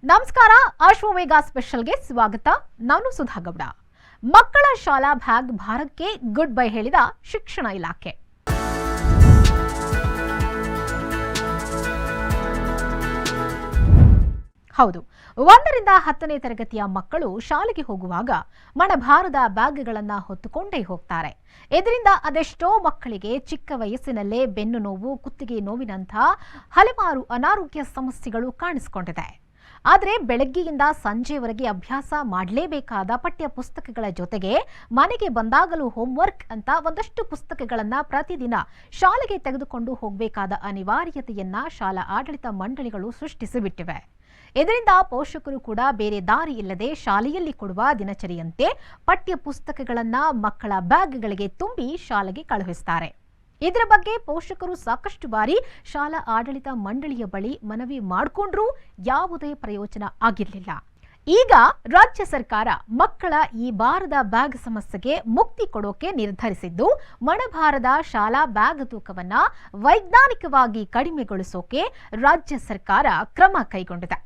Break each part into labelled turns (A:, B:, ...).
A: ನಮಸ್ಕಾರ. ಅಶ್ವವೇಗ ಸ್ಪೆಷಲ್ಗೆ ಸ್ವಾಗತ. ನಾನು ಸುಧಾ ಗೌಡ. ಮಕ್ಕಳ ಶಾಲಾ ಬ್ಯಾಗ್ ಭಾರಕ್ಕೆ ಗುಡ್ ಬೈ ಹೇಳಿದ ಶಿಕ್ಷಣ ಇಲಾಖೆ. ಹೌದು, 1ರಿಂದ 10ನೇ ತರಗತಿಯ ಮಕ್ಕಳು ಶಾಲೆಗೆ ಹೋಗುವಾಗ ಮಣಭಾರದ ಬ್ಯಾಗ್ಗಳನ್ನು ಹೊತ್ತುಕೊಂಡೇ ಹೋಗ್ತಾರೆ. ಇದರಿಂದ ಅದೆಷ್ಟೋ ಮಕ್ಕಳಿಗೆ ಚಿಕ್ಕ ವಯಸ್ಸಿನಲ್ಲೇ ಬೆನ್ನು ನೋವು, ಕುತ್ತಿಗೆ ನೋವಿನಂತಹ ಹಲವಾರು ಅನಾರೋಗ್ಯ ಸಮಸ್ಯೆಗಳು ಕಾಣಿಸಿಕೊಂಡಿದೆ. ಆದರೆ ಬೆಳಗ್ಗೆಯಿಂದ ಸಂಜೆವರೆಗೆ ಅಭ್ಯಾಸ ಮಾಡಲೇಬೇಕಾದ ಪಠ್ಯ ಪುಸ್ತಕಗಳ ಜೊತೆಗೆ ಮನೆಗೆ ಬಂದಾಗಲೂ ಹೋಮ್ವರ್ಕ್ ಅಂತ ಒಂದಷ್ಟು ಪುಸ್ತಕಗಳನ್ನು ಪ್ರತಿದಿನ ಶಾಲೆಗೆ ತೆಗೆದುಕೊಂಡು ಹೋಗಬೇಕಾದ ಅನಿವಾರ್ಯತೆಯನ್ನ ಶಾಲಾ ಆಡಳಿತ ಮಂಡಳಿಗಳು ಸೃಷ್ಟಿಸಿಬಿಟ್ಟಿವೆ. ಇದರಿಂದ ಪೋಷಕರು ಕೂಡ ಬೇರೆ ದಾರಿ ಇಲ್ಲದೆ ಶಾಲೆಯಲ್ಲಿ ಕೊಡುವ ದಿನಚರಿಯಂತೆ ಪಠ್ಯ ಪುಸ್ತಕಗಳನ್ನು ಮಕ್ಕಳ ಬ್ಯಾಗ್ಗಳಿಗೆ ತುಂಬಿ ಶಾಲೆಗೆ ಕಳುಹಿಸುತ್ತಾರೆ. ಇದರ ಬಗ್ಗೆ ಪೋಷಕರು ಸಾಕಷ್ಟು ಬಾರಿ ಶಾಲಾ ಆಡಳಿತ ಮಂಡಳಿಯ ಬಳಿ ಮನವಿ ಮಾಡಿಕೊಂಡ್ರೂ ಯಾವುದೇ ಪ್ರಯೋಜನ ಆಗಿರಲಿಲ್ಲ. ಈಗ ರಾಜ್ಯ ಸರ್ಕಾರ ಮಕ್ಕಳ ಈ ಭಾರದ ಬ್ಯಾಗ್ ಸಮಸ್ಯೆಗೆ ಮುಕ್ತಿ ಕೊಡೋಕೆ ನಿರ್ಧರಿಸಿದ್ದು, ಮಣಭಾರದ ಶಾಲಾ ಬ್ಯಾಗ್ ತೂಕವನ್ನ ವೈಜ್ಞಾನಿಕವಾಗಿ ಕಡಿಮೆಗೊಳಿಸೋಕೆ ರಾಜ್ಯ ಸರ್ಕಾರ ಕ್ರಮ ಕೈಗೊಂಡಿದೆ.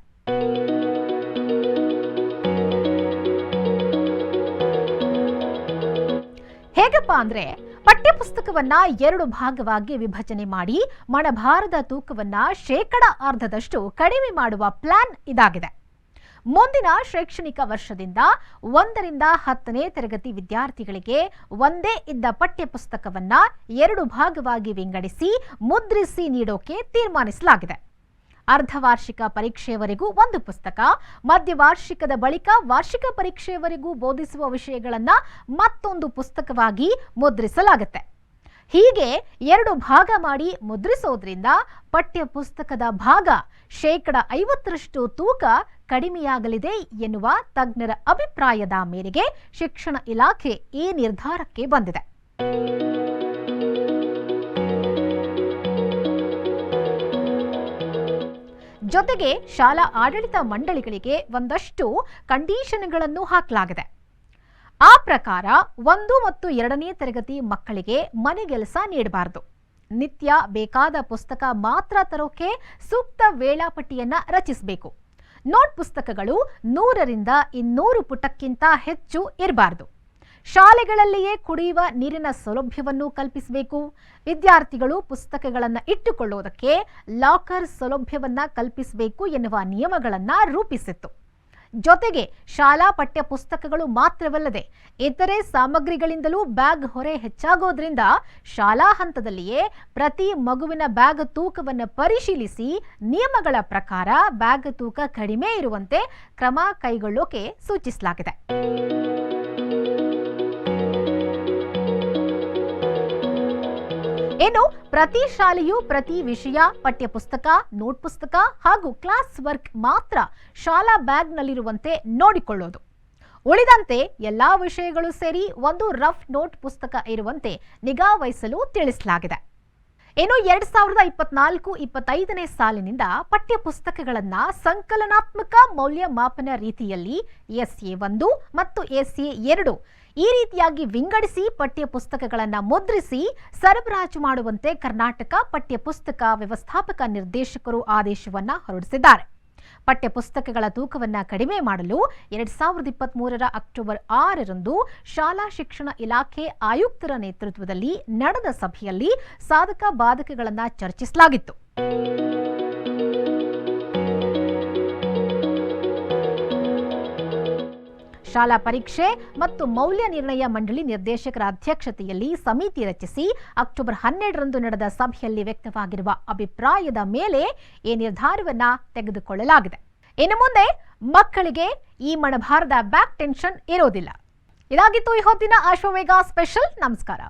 A: ಹೇಗಪ್ಪ ಅಂದ್ರೆ, ಪಠ್ಯಪುಸ್ತಕವನ್ನ 2 ಭಾಗವಾಗಿ ವಿಭಜನೆ ಮಾಡಿ ಮಣಭಾರದ ತೂಕವನ್ನ 10% ಕಡಿಮೆ ಮಾಡುವ ಪ್ಲಾನ್ ಇದಾಗಿದೆ. ಮುಂದಿನ ಶೈಕ್ಷಣಿಕ ವರ್ಷದಿಂದ 1ರಿಂದ 10ನೇ ತರಗತಿ ವಿದ್ಯಾರ್ಥಿಗಳಿಗೆ ಒಂದೇ ಇದ್ದ ಪಠ್ಯಪುಸ್ತಕವನ್ನ 2 ಭಾಗವಾಗಿ ವಿಂಗಡಿಸಿ ಮುದ್ರಿಸಿ ನೀಡೋಕೆ ತೀರ್ಮಾನಿಸಲಾಗಿದೆ. ಅರ್ಧವಾರ್ಷಿಕ ಪರೀಕ್ಷೆಯವರೆಗೂ ಒಂದು ಪುಸ್ತಕ, ಮಧ್ಯವಾರ್ಷಿಕದ ಬಳಿಕ ವಾರ್ಷಿಕ ಪರೀಕ್ಷೆಯವರೆಗೂ ಬೋಧಿಸುವ ವಿಷಯಗಳನ್ನು ಮತ್ತೊಂದು ಪುಸ್ತಕವಾಗಿ ಮುದ್ರಿಸಲಾಗುತ್ತೆ. ಹೀಗೆ 2 ಭಾಗ ಮಾಡಿ ಮುದ್ರಿಸೋದ್ರಿಂದ ಪಠ್ಯ ಪುಸ್ತಕದ ಭಾಗ 50% ತೂಕ ಕಡಿಮೆಯಾಗಲಿದೆ ಎನ್ನುವ ತಜ್ಞರ ಅಭಿಪ್ರಾಯದ ಮೇರೆಗೆ ಶಿಕ್ಷಣ ಇಲಾಖೆ ಈ ನಿರ್ಧಾರಕ್ಕೆ ಬಂದಿದೆ. ಜೊತೆಗೆ ಶಾಲಾ ಆಡಳಿತ ಮಂಡಳಿಗಳಿಗೆ ಒಂದಷ್ಟು ಕಂಡೀಷನ್ಗಳನ್ನು ಹಾಕಲಾಗಿದೆ. ಆ ಪ್ರಕಾರ 1 ಮತ್ತು 2ನೇ ತರಗತಿ ಮಕ್ಕಳಿಗೆ ಮನೆಗೆಲಸ ನೀಡಬಾರದು. ನಿತ್ಯ ಬೇಕಾದ ಪುಸ್ತಕ ಮಾತ್ರ ತರೋಕೆ ಸೂಕ್ತ ವೇಳಾಪಟ್ಟಿಯನ್ನ ರಚಿಸಬೇಕು. ನೋಟ್ ಪುಸ್ತಕಗಳು 100ರಿಂದ 200 ಪುಟಕ್ಕಿಂತ ಹೆಚ್ಚು ಇರಬಾರದು. ಶಾಲೆಗಳಲ್ಲಿಯೇ ಕುಡಿಯುವ ನೀರಿನ ಸೌಲಭ್ಯವನ್ನು ಕಲ್ಪಿಸಬೇಕು. ವಿದ್ಯಾರ್ಥಿಗಳು ಪುಸ್ತಕಗಳನ್ನು ಇಟ್ಟುಕೊಳ್ಳುವುದಕ್ಕೆ ಲಾಕರ್ ಸೌಲಭ್ಯವನ್ನ ಕಲ್ಪಿಸಬೇಕು ಎನ್ನುವ ನಿಯಮಗಳನ್ನು ರೂಪಿಸಿತ್ತು. ಜೊತೆಗೆ ಶಾಲಾ ಪಠ್ಯ ಪುಸ್ತಕಗಳು ಮಾತ್ರವಲ್ಲದೆ ಇತರೆ ಸಾಮಗ್ರಿಗಳಿಂದಲೂ ಬ್ಯಾಗ್ ಹೊರೆ ಹೆಚ್ಚಾಗೋದ್ರಿಂದ ಶಾಲಾ ಹಂತದಲ್ಲಿಯೇ ಪ್ರತಿ ಮಗುವಿನ ಬ್ಯಾಗ್ ತೂಕವನ್ನು ಪರಿಶೀಲಿಸಿ ನಿಯಮಗಳ ಪ್ರಕಾರ ಬ್ಯಾಗ್ ತೂಕ ಕಡಿಮೆ ಇರುವಂತೆ ಕ್ರಮ ಕೈಗೊಳ್ಳೋಕೆ ಸೂಚಿಸಲಾಗಿದೆ. ಇನ್ನು ಪ್ರತಿ ಶಾಲೆಯು ಪ್ರತಿ ವಿಷಯ, ಪಠ್ಯಪುಸ್ತಕ, ನೋಟ್ ಪುಸ್ತಕ ಹಾಗೂ ಕ್ಲಾಸ್ ವರ್ಕ್ ಮಾತ್ರ ಶಾಲಾ ಬ್ಯಾಗ್ನಲ್ಲಿರುವಂತೆ ನೋಡಿಕೊಳ್ಳೋದು. ಉಳಿದಂತೆ ಎಲ್ಲಾ ವಿಷಯಗಳು ಸೇರಿ ಒಂದು ರಫ್ ನೋಟ್ ಪುಸ್ತಕ ಇರುವಂತೆ ನಿಗಾ ವಹಿಸಲು ತಿಳಿಸಲಾಗಿದೆ. ಇನ್ನು 2024-25ನೇ ಸಾಲಿನಿಂದ ಪಠ್ಯಪುಸ್ತಕಗಳನ್ನ ಸಂಕಲನಾತ್ಮಕ ಮೌಲ್ಯಮಾಪನ ರೀತಿಯಲ್ಲಿ SA1 ಮತ್ತು SA2 ಈ ರೀತಿಯಾಗಿ ವಿಂಗಡಿಸಿ ಪಠ್ಯ ಪುಸ್ತಕಗಳನ್ನು ಮುದ್ರಿಸಿ ಸರಬರಾಜು ಮಾಡುವಂತೆ ಕರ್ನಾಟಕ ಪಠ್ಯಪುಸ್ತಕ ವ್ಯವಸ್ಥಾಪಕ ನಿರ್ದೇಶಕರು ಆದೇಶವನ್ನ ಹೊರಡಿಸಿದ್ದಾರೆ. ಪಠ್ಯಪುಸ್ತಕಗಳ ತೂಕವನ್ನು ಕಡಿಮೆ ಮಾಡಲು 2023 ಅಕ್ಟೋಬರ್ 6ರಂದು ಶಾಲಾ ಶಿಕ್ಷಣ ಇಲಾಖೆ ಆಯುಕ್ತರ ನೇತೃತ್ವದಲ್ಲಿ ನಡೆದ ಸಭೆಯಲ್ಲಿ ಸಾಧಕ ಬಾಧಕಗಳನ್ನು ಚರ್ಚಿಸಲಾಗಿತ್ತು. ಶಾಲಾ ಪರೀಕ್ಷೆ ಮತ್ತು ಮೌಲ್ಯ ನಿರ್ಣಯ ಮಂಡಳಿ ನಿರ್ದೇಶಕರ ಅಧ್ಯಕ್ಷತೆಯಲ್ಲಿ ಸಮಿತಿ ರಚಿಸಿ ಅಕ್ಟೋಬರ್ 12ರಂದು ನಡೆದ ಸಭೆಯಲ್ಲಿ ವ್ಯಕ್ತವಾಗಿರುವ ಅಭಿಪ್ರಾಯದ ಮೇಲೆ ಈ ನಿರ್ಧಾರವನ್ನ ತೆಗೆದುಕೊಳ್ಳಲಾಗಿದೆ. ಇನ್ನು ಮುಂದೆ ಮಕ್ಕಳಿಗೆ ಈ ಮಣಭಾರದ ಬ್ಯಾಗ್ ಟೆನ್ಷನ್ ಇರೋದಿಲ್ಲ. ಇದಾಗಿತ್ತು ಈ ಹೊತ್ತಿನ ಅಶ್ವವೇಗ ಸ್ಪೆಷಲ್. ನಮಸ್ಕಾರ.